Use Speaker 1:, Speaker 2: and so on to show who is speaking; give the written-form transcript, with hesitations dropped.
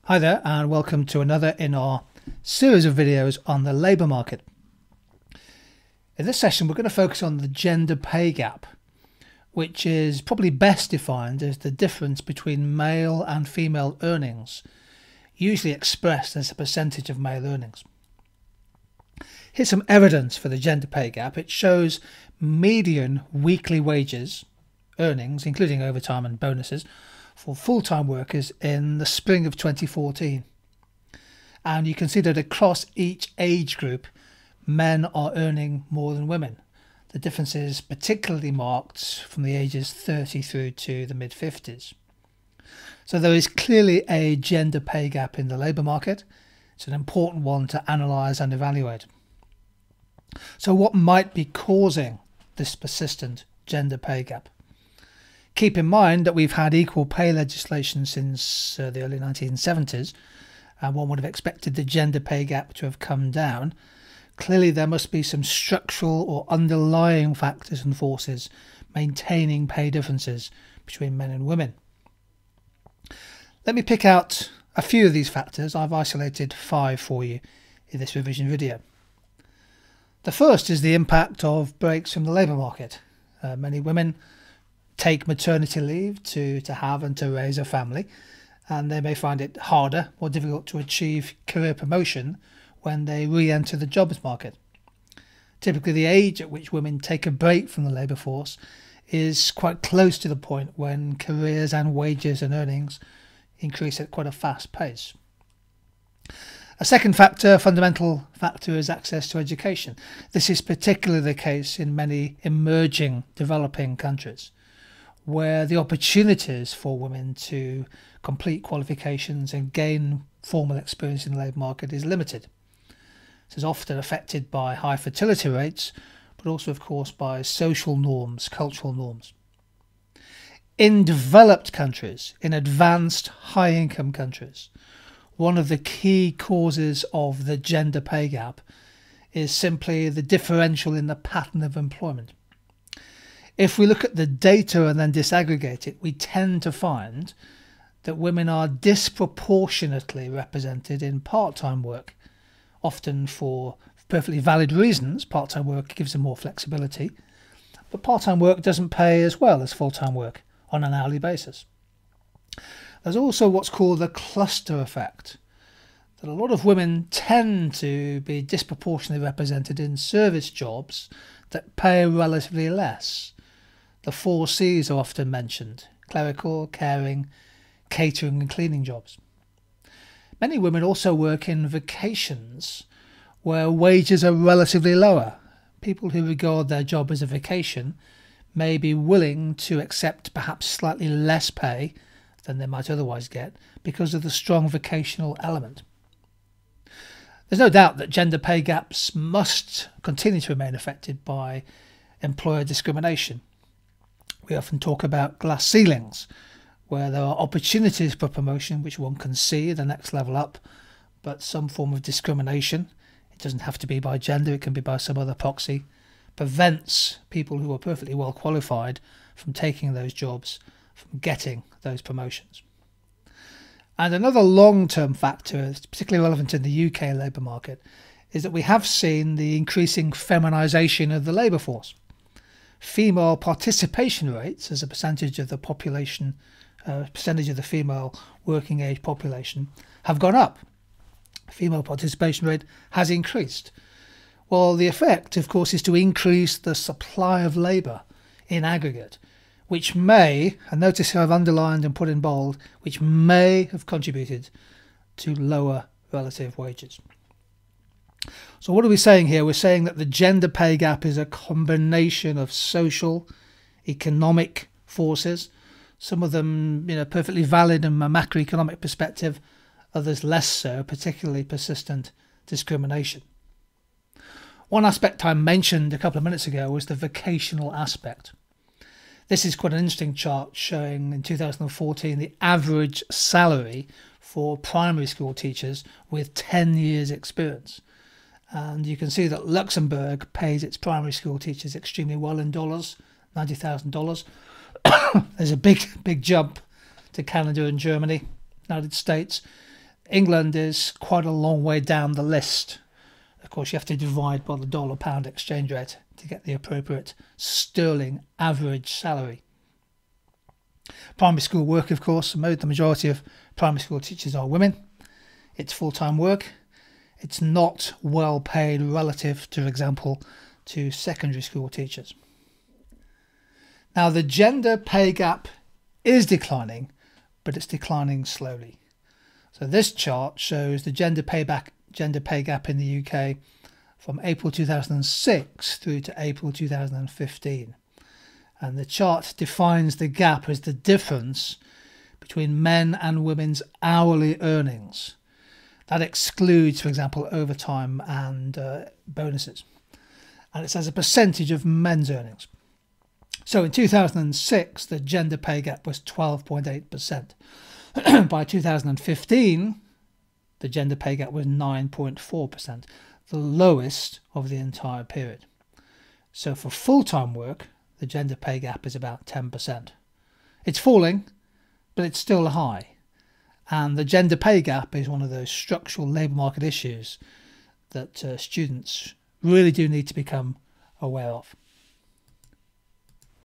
Speaker 1: Hi there and welcome to another in our series of videos on the labour market. In this session we're going to focus on the gender pay gap, which is probably best defined as the difference between male and female earnings, usually expressed as a percentage of male earnings. Here's some evidence for the gender pay gap. It shows median weekly wages, earnings including overtime and bonuses, for full-time workers in the spring of 2014. And you can see that across each age group, men are earning more than women. The difference is particularly marked from the ages 30 through to the mid-50s. So there is clearly a gender pay gap in the labour market. It's an important one to analyse and evaluate. So what might be causing this persistent gender pay gap? Keep in mind that we've had equal pay legislation since the early 1970s, and one would have expected the gender pay gap to have come down. Clearly there must be some structural or underlying factors and forces maintaining pay differences between men and women. Let me pick out a few of these factors. I've isolated 5 for you in this revision video. The first is the impact of breaks from the labour market. Many women take maternity leave to have and to raise a family, and they may find it harder or difficult to achieve career promotion when they re-enter the jobs market. Typically the age at which women take a break from the labour force is quite close to the point when careers and wages and earnings increase at quite a fast pace. A second factor, fundamental factor, is access to education. This is particularly the case in many emerging developing countries, where the opportunities for women to complete qualifications and gain formal experience in the labour market is limited. This is often affected by high fertility rates, but also of course by social norms, cultural norms. In developed countries, in advanced high-income countries, one of the key causes of the gender pay gap is simply the differential in the pattern of employment. If we look at the data and then disaggregate it, we tend to find that women are disproportionately represented in part-time work, often for perfectly valid reasons. Part-time work gives them more flexibility, but part-time work doesn't pay as well as full-time work on an hourly basis. There's also what's called the cluster effect, that a lot of women tend to be disproportionately represented in service jobs that pay relatively less. The 4 C's are often mentioned: clerical, caring, catering and cleaning jobs. Many women also work in vacations where wages are relatively lower. People who regard their job as a vacation may be willing to accept perhaps slightly less pay than they might otherwise get because of the strong vocational element. There's no doubt that gender pay gaps must continue to remain affected by employer discrimination. We often talk about glass ceilings, where there are opportunities for promotion which one can see the next level up, but some form of discrimination, it doesn't have to be by gender, it can be by some other proxy, prevents people who are perfectly well qualified from taking those jobs, from getting those promotions. And another long-term factor, particularly relevant in the UK labour market, is that we have seen the increasing feminisation of the labour force. Female participation rates as a percentage of the population, percentage of the female working age population, have gone up. Female participation rate has increased. Well, the effect, of course, is to increase the supply of labour in aggregate, which may, and notice how I've underlined and put in bold, which may have contributed to lower relative wages. So what are we saying here? We're saying that the gender pay gap is a combination of social, economic forces, some of them perfectly valid in a macroeconomic perspective, others less so, particularly persistent discrimination. One aspect I mentioned a couple of minutes ago was the vocational aspect. This is quite an interesting chart showing in 2014 the average salary for primary school teachers with 10 years experience. And you can see that Luxembourg pays its primary school teachers extremely well in dollars, $90,000. There's a big jump to Canada and Germany, United States. England is quite a long way down the list. Of course, you have to divide by the dollar-pound exchange rate to get the appropriate sterling average salary. Primary school work, of course, the majority of primary school teachers are women. It's full-time work. It's not well paid relative, for example, to secondary school teachers. Now, the gender pay gap is declining, but it's declining slowly. So this chart shows the gender pay gap in the UK from April 2006 through to April 2015. And the chart defines the gap as the difference between men and women's hourly earnings. That excludes, for example, overtime and bonuses. And it's as a percentage of men's earnings. So in 2006, the gender pay gap was 12.8%. By 2015, the gender pay gap was 9.4%, the lowest of the entire period. So for full-time work, the gender pay gap is about 10%. It's falling, but it's still high. And the gender pay gap is one of those structural labour market issues that students really do need to become aware of.